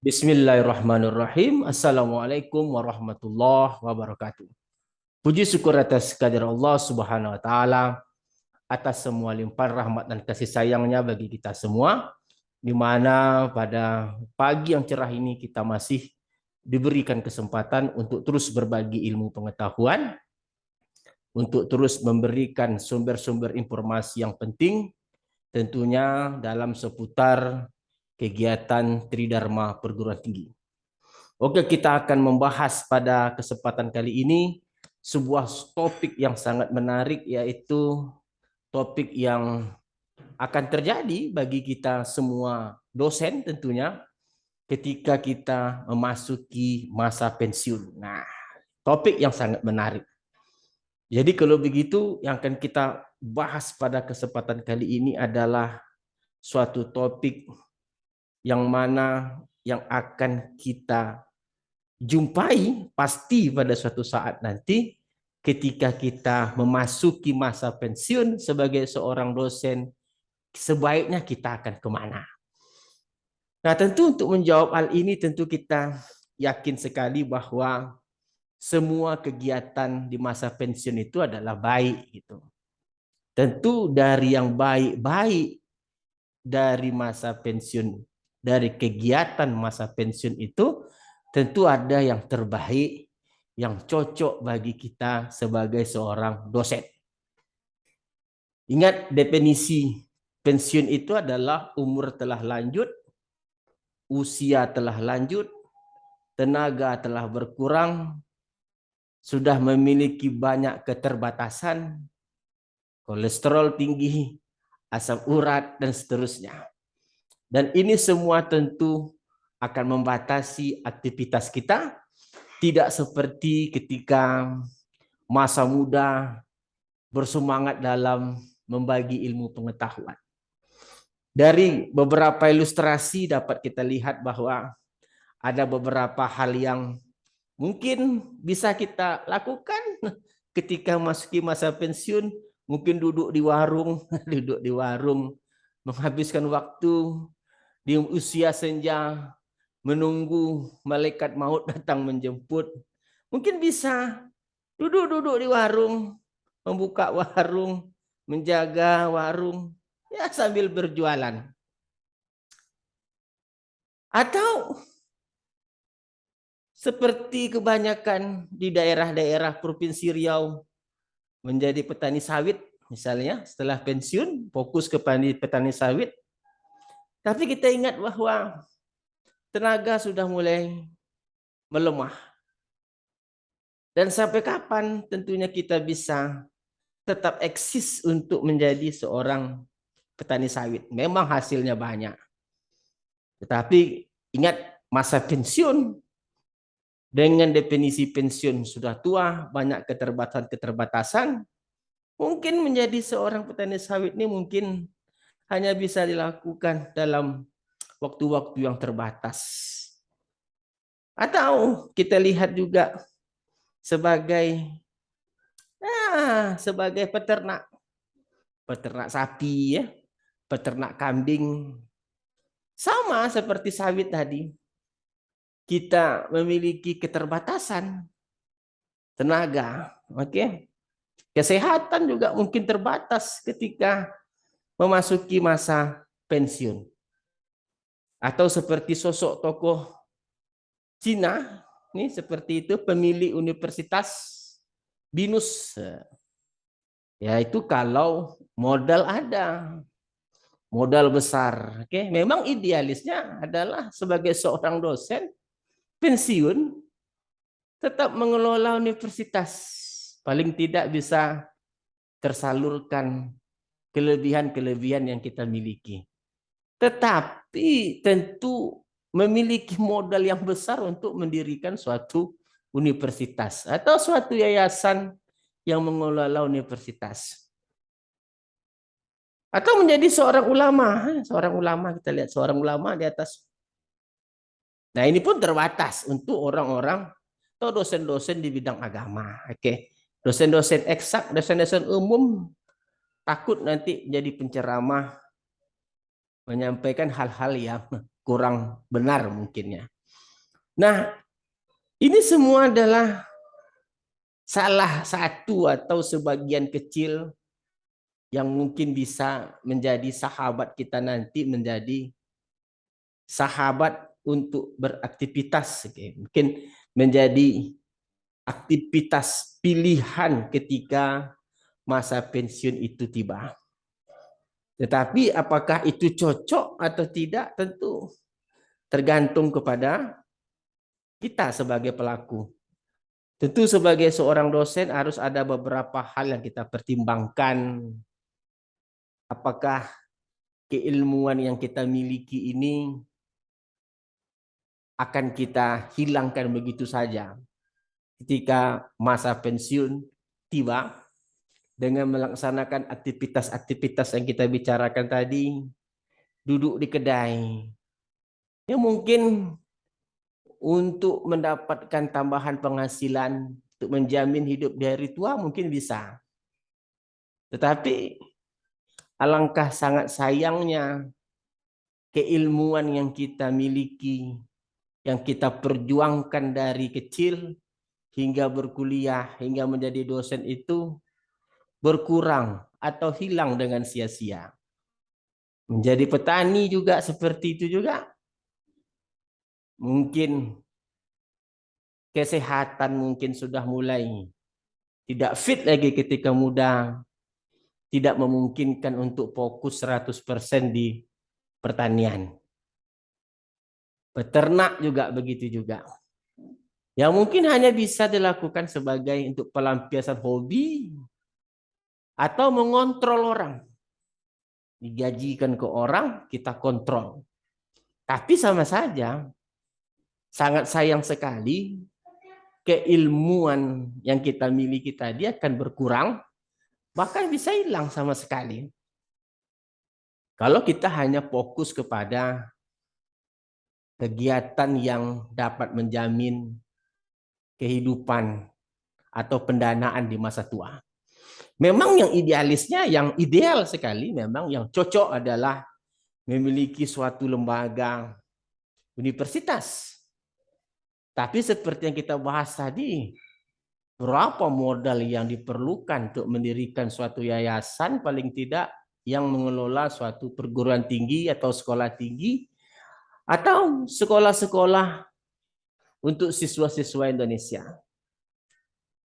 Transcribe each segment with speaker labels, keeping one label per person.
Speaker 1: Bismillahirrahmanirrahim. Assalamualaikum warahmatullahi wabarakatuh. Puji syukur atas kehadirat Allah Subhanahu wa taala atas semua limpahan rahmat dan kasih sayangnya bagi kita semua, di mana pada pagi yang cerah ini kita masih diberikan kesempatan untuk terus berbagi ilmu pengetahuan, untuk terus memberikan sumber-sumber informasi yang penting, tentunya dalam seputar kegiatan Tridharma Perguruan Tinggi. Oke, kita akan membahas pada kesempatan kali ini sebuah topik yang sangat menarik, yaitu topik yang akan terjadi bagi kita semua dosen tentunya ketika kita memasuki masa pensiun. Nah, topik yang sangat menarik. Jadi kalau begitu yang akan kita bahas pada kesempatan kali ini adalah suatu topik yang mana yang akan kita jumpai pasti pada suatu saat nanti ketika kita memasuki masa pensiun sebagai seorang dosen, sebaiknya kita akan kemana? Nah, tentu untuk menjawab hal ini tentu kita yakin sekali bahwa semua kegiatan di masa pensiun itu adalah baik gitu. Tentu dari yang baik-baik dari masa pensiun, dari kegiatan masa pensiun itu tentu ada yang terbaik, yang cocok bagi kita sebagai seorang dosen. Ingat, definisi pensiun itu adalah umur telah lanjut, usia telah lanjut, tenaga telah berkurang, sudah memiliki banyak keterbatasan, kolesterol tinggi, asam urat, dan seterusnya. Dan ini semua tentu akan membatasi aktivitas kita, tidak seperti ketika masa muda bersemangat dalam membagi ilmu pengetahuan. Dari beberapa ilustrasi dapat kita lihat bahwa ada beberapa hal yang mungkin bisa kita lakukan ketika masuki masa pensiun, mungkin duduk di warung, duduk di warung, menghabiskan waktu di usia senja, menunggu malaikat maut datang menjemput. Mungkin bisa duduk-duduk di warung, membuka warung, menjaga warung, ya sambil berjualan. Atau seperti kebanyakan di daerah-daerah Provinsi Riau, menjadi petani sawit, misalnya setelah pensiun, fokus ke petani sawit. Tapi kita ingat bahwa tenaga sudah mulai melemah. Dan sampai kapan tentunya kita bisa tetap eksis untuk menjadi seorang petani sawit. Memang hasilnya banyak. Tetapi ingat, masa pensiun dengan definisi pensiun sudah tua, banyak keterbatasan, mungkin menjadi seorang petani sawit ini mungkin hanya bisa dilakukan dalam waktu-waktu yang terbatas. Atau kita lihat juga sebagai peternak sapi ya, peternak kambing. Sama seperti sawit tadi, kita memiliki keterbatasan tenaga, oke? Kesehatan juga mungkin terbatas ketika memasuki masa pensiun. Atau seperti sosok tokoh Cina, ini seperti itu, pemilik Universitas Binus. Yaitu kalau modal ada, modal besar. Oke, memang idealisnya adalah sebagai seorang dosen pensiun tetap mengelola universitas. Paling tidak bisa tersalurkan kelebihan-kelebihan yang kita miliki. Tetapi tentu memiliki modal yang besar untuk mendirikan suatu universitas atau suatu yayasan yang mengelola universitas. Atau menjadi seorang ulama kita lihat seorang ulama di atas. Nah, ini pun terbatas untuk orang-orang atau dosen-dosen di bidang agama. Oke. Dosen-dosen eksak, dosen-dosen umum takut nanti jadi penceramah menyampaikan hal-hal yang kurang benar mungkinnya. Nah, ini semua adalah salah satu atau sebagian kecil yang mungkin bisa menjadi sahabat kita nanti, menjadi sahabat untuk beraktivitas. Mungkin menjadi aktivitas pilihan ketika masa pensiun itu tiba. Tetapi apakah itu cocok atau tidak tentu tergantung kepada kita sebagai pelaku. Tentu sebagai seorang dosen harus ada beberapa hal yang kita pertimbangkan. Apakah keilmuan yang kita miliki ini akan kita hilangkan begitu saja ketika masa pensiun tiba dengan melaksanakan aktivitas-aktivitas yang kita bicarakan tadi, duduk di kedai. Ya mungkin untuk mendapatkan tambahan penghasilan untuk menjamin hidup di hari tua mungkin bisa. Tetapi alangkah sangat sayangnya keilmuan yang kita miliki, yang kita perjuangkan dari kecil hingga berkuliah, hingga menjadi dosen itu berkurang atau hilang dengan sia-sia. Menjadi petani juga seperti itu juga. Mungkin kesehatan mungkin sudah mulai tidak fit lagi ketika muda, tidak memungkinkan untuk fokus 100% di pertanian. Peternak juga begitu juga. Yang mungkin hanya bisa dilakukan sebagai untuk pelampiasan hobi atau mengontrol orang. Digajikan ke orang, kita kontrol. Tapi sama saja, sangat sayang sekali keilmuan yang kita miliki tadi akan berkurang, bahkan bisa hilang sama sekali. Kalau kita hanya fokus kepada kegiatan yang dapat menjamin kehidupan atau pendanaan di masa tua. Memang yang idealisnya, yang ideal sekali, memang yang cocok adalah memiliki suatu lembaga universitas. Tapi seperti yang kita bahas tadi, berapa modal yang diperlukan untuk mendirikan suatu yayasan, paling tidak yang mengelola suatu perguruan tinggi atau sekolah tinggi, atau sekolah-sekolah untuk siswa-siswa Indonesia.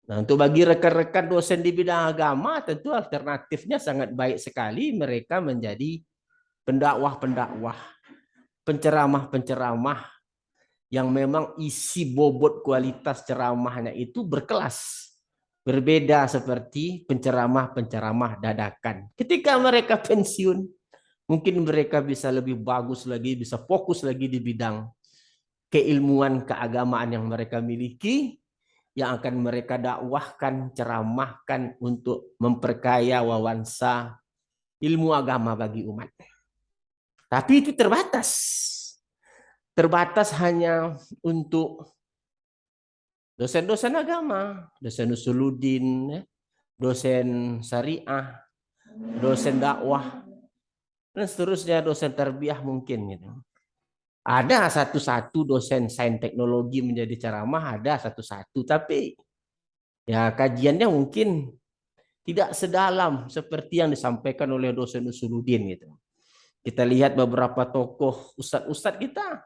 Speaker 1: Nah, untuk bagi rekan-rekan dosen di bidang agama, tentu alternatifnya sangat baik sekali. Mereka menjadi pendakwah-pendakwah, penceramah-penceramah yang memang isi bobot kualitas ceramahnya itu berkelas. Berbeda seperti penceramah-penceramah dadakan. Ketika mereka pensiun, mungkin mereka bisa lebih bagus lagi, bisa fokus lagi di bidang keilmuan keagamaan yang mereka miliki, yang akan mereka dakwahkan, ceramahkan untuk memperkaya wawasan ilmu agama bagi umat. Tapi itu terbatas. Terbatas hanya untuk dosen-dosen agama, dosen usuluddin, dosen syariah, dosen dakwah, dan seterusnya dosen tarbiyah mungkin gitu. Ada satu-satu dosen sains teknologi menjadi ceramah, ada satu-satu, tapi ya kajiannya mungkin tidak sedalam seperti yang disampaikan oleh dosen usuluddin gitu. Kita lihat beberapa tokoh ustadz-ustadz kita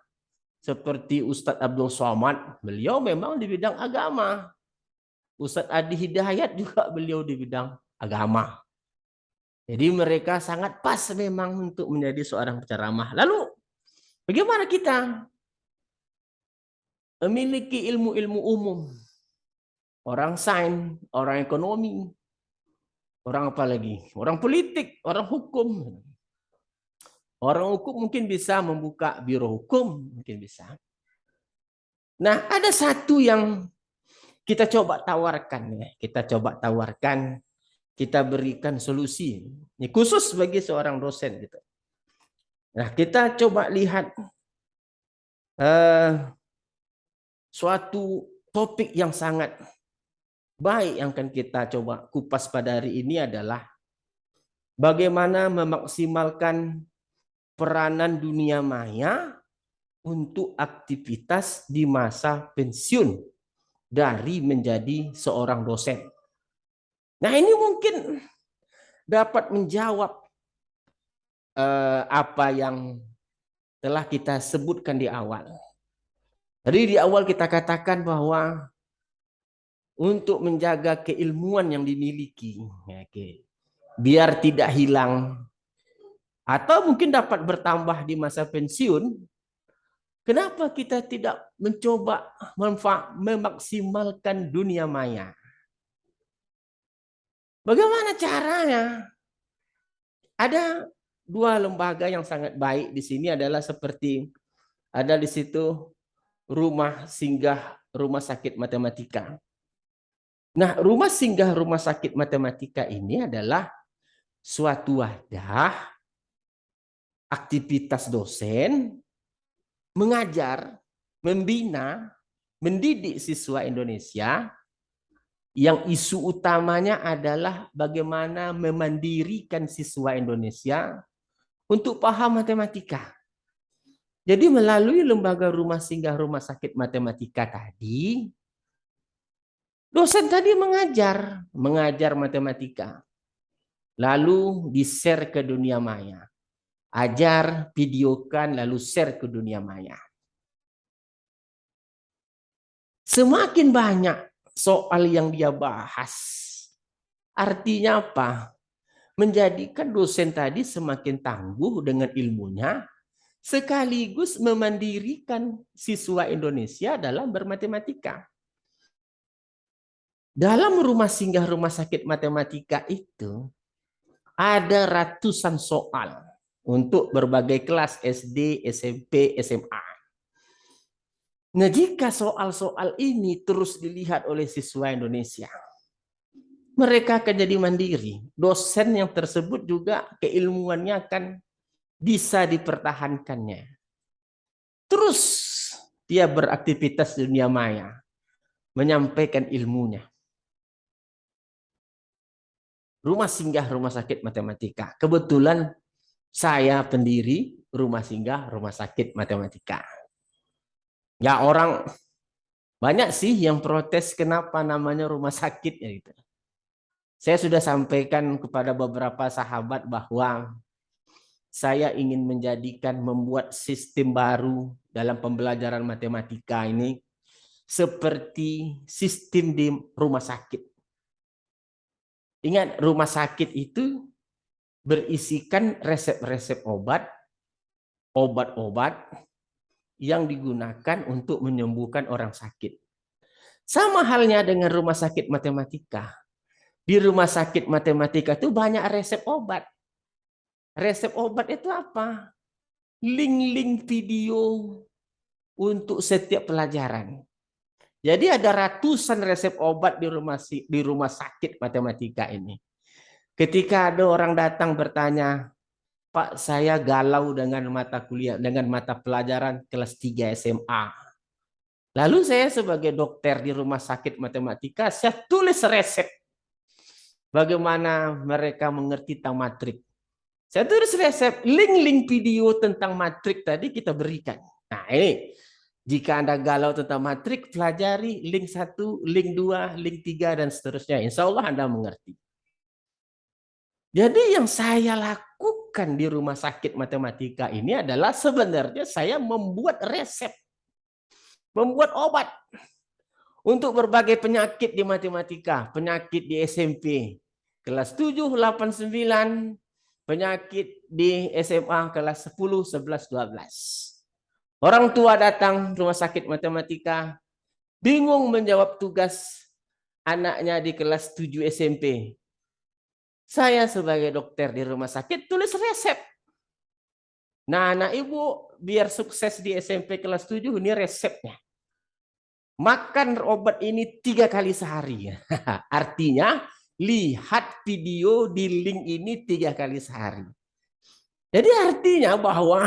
Speaker 1: seperti Ustadz Abdul Somad, beliau memang di bidang agama. Ustadz Adi Hidayat juga beliau di bidang agama. Jadi mereka sangat pas memang untuk menjadi seorang penceramah. Lalu bagaimana kita memiliki ilmu-ilmu umum? Orang sains, orang ekonomi, orang apa lagi? Orang politik, orang hukum. Orang hukum mungkin bisa membuka biro hukum, mungkin bisa. Nah, ada satu yang kita coba tawarkan ya, kita coba tawarkan, kita berikan solusi. Ini khusus bagi seorang dosen gitu. Nah, kita coba lihat suatu topik yang sangat baik yang akan kita coba kupas pada hari ini adalah bagaimana memaksimalkan peranan dunia maya untuk aktivitas di masa pensiun dari menjadi seorang dosen. Nah, ini mungkin dapat menjawab apa yang telah kita sebutkan di awal. Jadi di awal kita katakan bahwa untuk menjaga keilmuan yang dimiliki, biar tidak hilang atau mungkin dapat bertambah di masa pensiun, kenapa kita tidak mencoba memaksimalkan dunia maya? Bagaimana caranya? Ada dua lembaga yang sangat baik di sini adalah seperti ada di situ rumah singgah rumah sakit matematika. Nah, rumah singgah rumah sakit matematika ini adalah suatu wadah aktivitas dosen mengajar, membina, mendidik siswa Indonesia yang isu utamanya adalah bagaimana memandirikan siswa Indonesia untuk paham matematika. Jadi melalui lembaga rumah singgah rumah sakit matematika tadi, dosen tadi mengajar matematika. Lalu di-share ke dunia maya. Ajar, videokan, lalu share ke dunia maya. Semakin banyak soal yang dia bahas. Artinya apa? Menjadikan dosen tadi semakin tangguh dengan ilmunya, sekaligus memandirikan siswa Indonesia dalam bermatematika. Dalam rumah singgah rumah sakit matematika itu, ada ratusan soal untuk berbagai kelas SD, SMP, SMA. Nah, jika soal-soal ini terus dilihat oleh siswa Indonesia, mereka akan jadi mandiri. Dosen yang tersebut juga keilmuannya akan bisa dipertahankannya. Terus dia beraktivitas di dunia maya, menyampaikan ilmunya. Rumah singgah rumah sakit matematika. Kebetulan saya pendiri rumah singgah rumah sakit matematika. Ya, orang banyak sih yang protes kenapa namanya rumah sakit ya gitu. Saya sudah sampaikan kepada beberapa sahabat bahwa saya ingin membuat sistem baru dalam pembelajaran matematika ini seperti sistem di rumah sakit. Ingat, rumah sakit itu berisikan resep-resep obat-obat yang digunakan untuk menyembuhkan orang sakit. Sama halnya dengan rumah sakit matematika. Di rumah sakit matematika itu banyak resep obat. Resep obat itu apa? Link-link video untuk setiap pelajaran. Jadi ada ratusan resep obat di rumah sakit matematika ini. Ketika ada orang datang bertanya, Pak, saya galau dengan mata kuliah, dengan mata pelajaran kelas 3 SMA. Lalu saya sebagai dokter di rumah sakit matematika, saya tulis resep bagaimana mereka mengerti tentang matrik. Saya tulis resep, link-link video tentang matrik tadi kita berikan. Nah, ini jika Anda galau tentang matrik, pelajari link 1, link 2, link 3, dan seterusnya. Insya Allah Anda mengerti. Jadi yang saya lakukan di rumah sakit matematika ini adalah sebenarnya saya membuat resep, membuat obat untuk berbagai penyakit di matematika, penyakit di SMP, kelas 7, 8, 9, penyakit di SMA kelas 10, 11, 12. Orang tua datang rumah sakit matematika, bingung menjawab tugas anaknya di kelas 7 SMP. Saya sebagai dokter di rumah sakit tulis resep. Nah, anak ibu biar sukses di SMP kelas 7, ini resepnya. Makan obat ini 3 kali sehari. Artinya, lihat video di link ini 3 kali sehari. Jadi artinya bahwa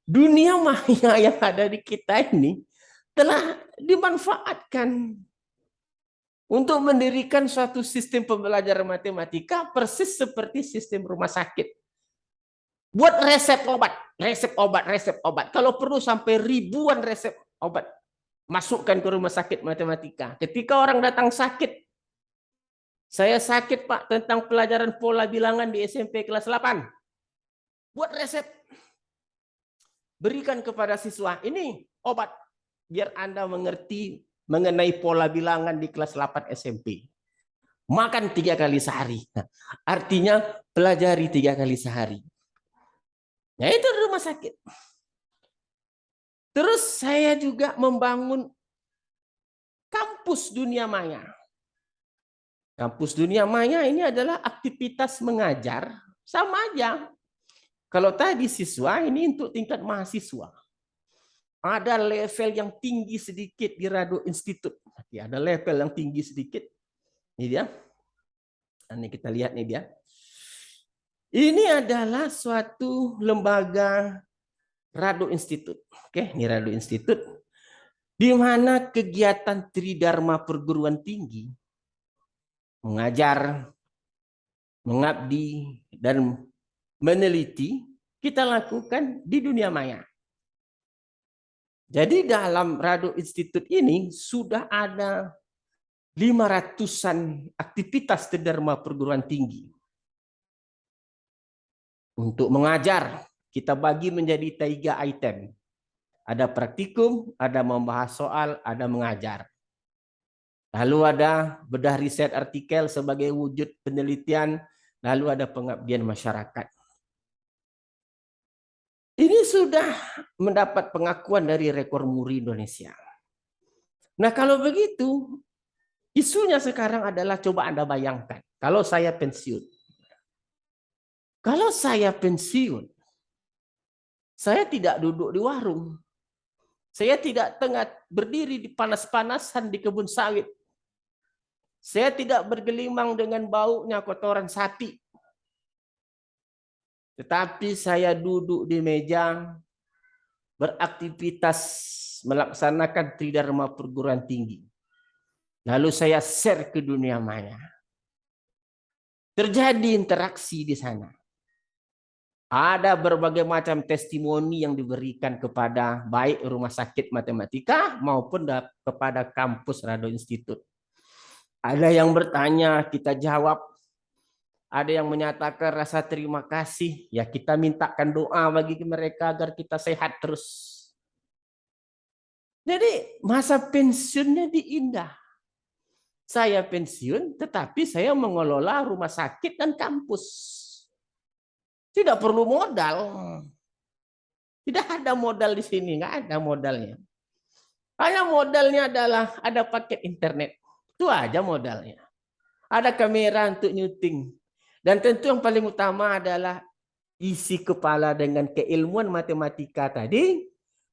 Speaker 1: dunia maya yang ada di kita ini telah dimanfaatkan untuk mendirikan suatu sistem pembelajaran matematika persis seperti sistem rumah sakit. Buat resep obat, resep obat, resep obat. Kalau perlu sampai ribuan resep obat. Masukkan ke rumah sakit matematika. Ketika orang datang sakit, saya sakit Pak tentang pelajaran pola bilangan di SMP kelas 8. Buat resep. Berikan kepada siswa, ini obat. Biar Anda mengerti mengenai pola bilangan di kelas 8 SMP. Makan 3 kali sehari. Artinya pelajari 3 kali sehari. Nah itu rumah sakit. Terus saya juga membangun kampus dunia maya. Kampus dunia maya ini adalah aktivitas mengajar sama aja. Kalau tadi siswa, ini untuk tingkat mahasiswa. Ada level yang tinggi sedikit di Rado Institute. Ada level yang tinggi sedikit. Ini dia. Ini kita lihat nih dia. Ini adalah suatu lembaga Rado Institute. Oke, ini Rado Institute. Di mana kegiatan Tridharma perguruan tinggi, mengajar, mengabdi, dan meneliti, kita lakukan di dunia maya. Jadi dalam Rado Institute ini sudah ada 500-an aktivitas Tridharma perguruan tinggi. Untuk mengajar, kita bagi menjadi 3 item. Ada praktikum, ada membahas soal, ada mengajar. Lalu ada bedah riset artikel sebagai wujud penelitian, lalu ada pengabdian masyarakat. Ini sudah mendapat pengakuan dari Rekor Muri Indonesia. Nah kalau begitu, isunya sekarang adalah coba Anda bayangkan, kalau saya pensiun. Kalau saya pensiun, saya tidak duduk di warung. Saya tidak tengah berdiri di panas-panasan di kebun sawit. Saya tidak bergelimang dengan baunya kotoran sapi. Tetapi saya duduk di meja, beraktivitas melaksanakan Tridharma perguruan tinggi. Lalu saya share ke dunia maya. Terjadi interaksi di sana. Ada berbagai macam testimoni yang diberikan kepada baik rumah sakit matematika maupun kepada kampus Rado Institute. Ada yang bertanya, kita jawab. Ada yang menyatakan rasa terima kasih. Ya kita mintakan doa bagi mereka agar kita sehat terus. Jadi masa pensiunnya diindah. Saya pensiun tetapi saya mengelola rumah sakit dan kampus. Tidak perlu modal. Tidak ada modal di sini, nggak ada modalnya. Hanya modalnya adalah ada paket internet. Itu aja modalnya. Ada kamera untuk nyuting. Dan tentu yang paling utama adalah isi kepala dengan keilmuan matematika tadi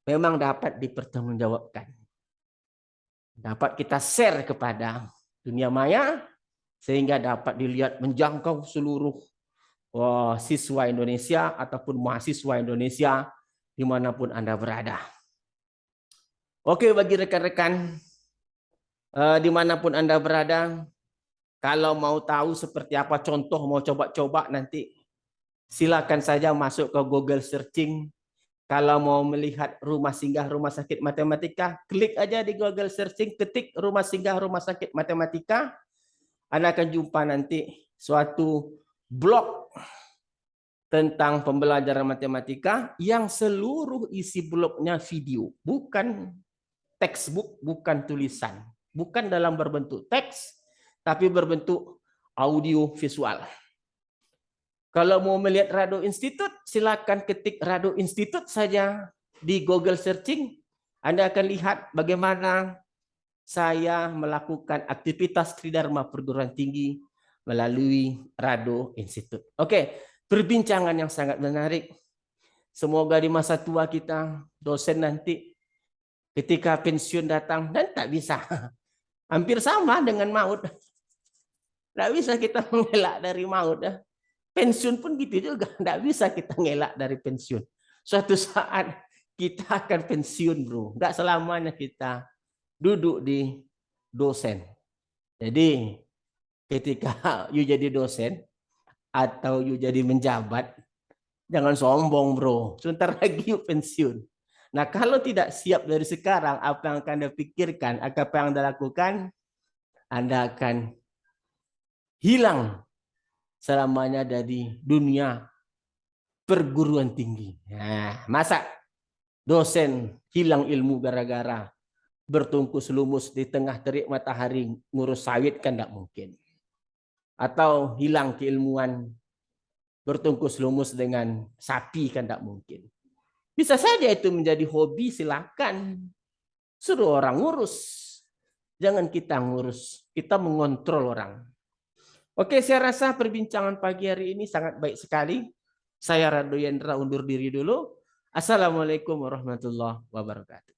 Speaker 1: memang dapat dipertanggungjawabkan. Dapat kita share kepada dunia maya sehingga dapat dilihat menjangkau seluruh siswa Indonesia ataupun mahasiswa Indonesia dimanapun Anda berada. Oke, bagi rekan-rekan dimanapun Anda berada, kalau mau tahu seperti apa contoh, mau coba-coba nanti silakan saja masuk ke Google searching. Kalau mau melihat rumah singgah rumah sakit matematika, klik aja di Google searching, ketik rumah singgah rumah sakit matematika. Anda akan jumpa nanti suatu blog tentang pembelajaran matematika yang seluruh isi blognya video, bukan textbook, bukan tulisan, bukan dalam berbentuk teks, tapi berbentuk audio visual. Kalau mau melihat Rado Institute, silakan ketik Rado Institute saja di Google searching. Anda akan lihat bagaimana saya melakukan aktivitas Tridharma perguruan tinggi melalui Rado Institute. Oke, perbincangan yang sangat menarik. Semoga di masa tua kita, dosen nanti ketika pensiun datang dan tak bisa. Hampir sama dengan maut. Tidak bisa kita mengelak dari maut. Pensiun pun gitu juga. Tidak bisa kita mengelak dari pensiun. Suatu saat kita akan pensiun, bro. Tidak selamanya kita duduk di dosen. Jadi ketika you jadi dosen atau you jadi menjabat, Jangan sombong bro, sebentar lagi pensiun. Nah kalau tidak siap dari sekarang, apa yang akan Anda pikirkan, apa yang Anda lakukan, Anda akan hilang selamanya dari dunia perguruan tinggi. Nah, masa dosen hilang ilmu gara-gara bertungkus lumus di tengah terik matahari ngurus sawit kan tidak mungkin. Atau hilang keilmuan bertungkus lumus dengan sapi kan tidak mungkin. Bisa saja itu menjadi hobi, silakan. Suruh orang ngurus. Jangan kita ngurus, kita mengontrol orang. Oke, saya rasa perbincangan pagi hari ini sangat baik sekali. Saya Rado Yendra undur diri dulu. Assalamualaikum warahmatullahi wabarakatuh.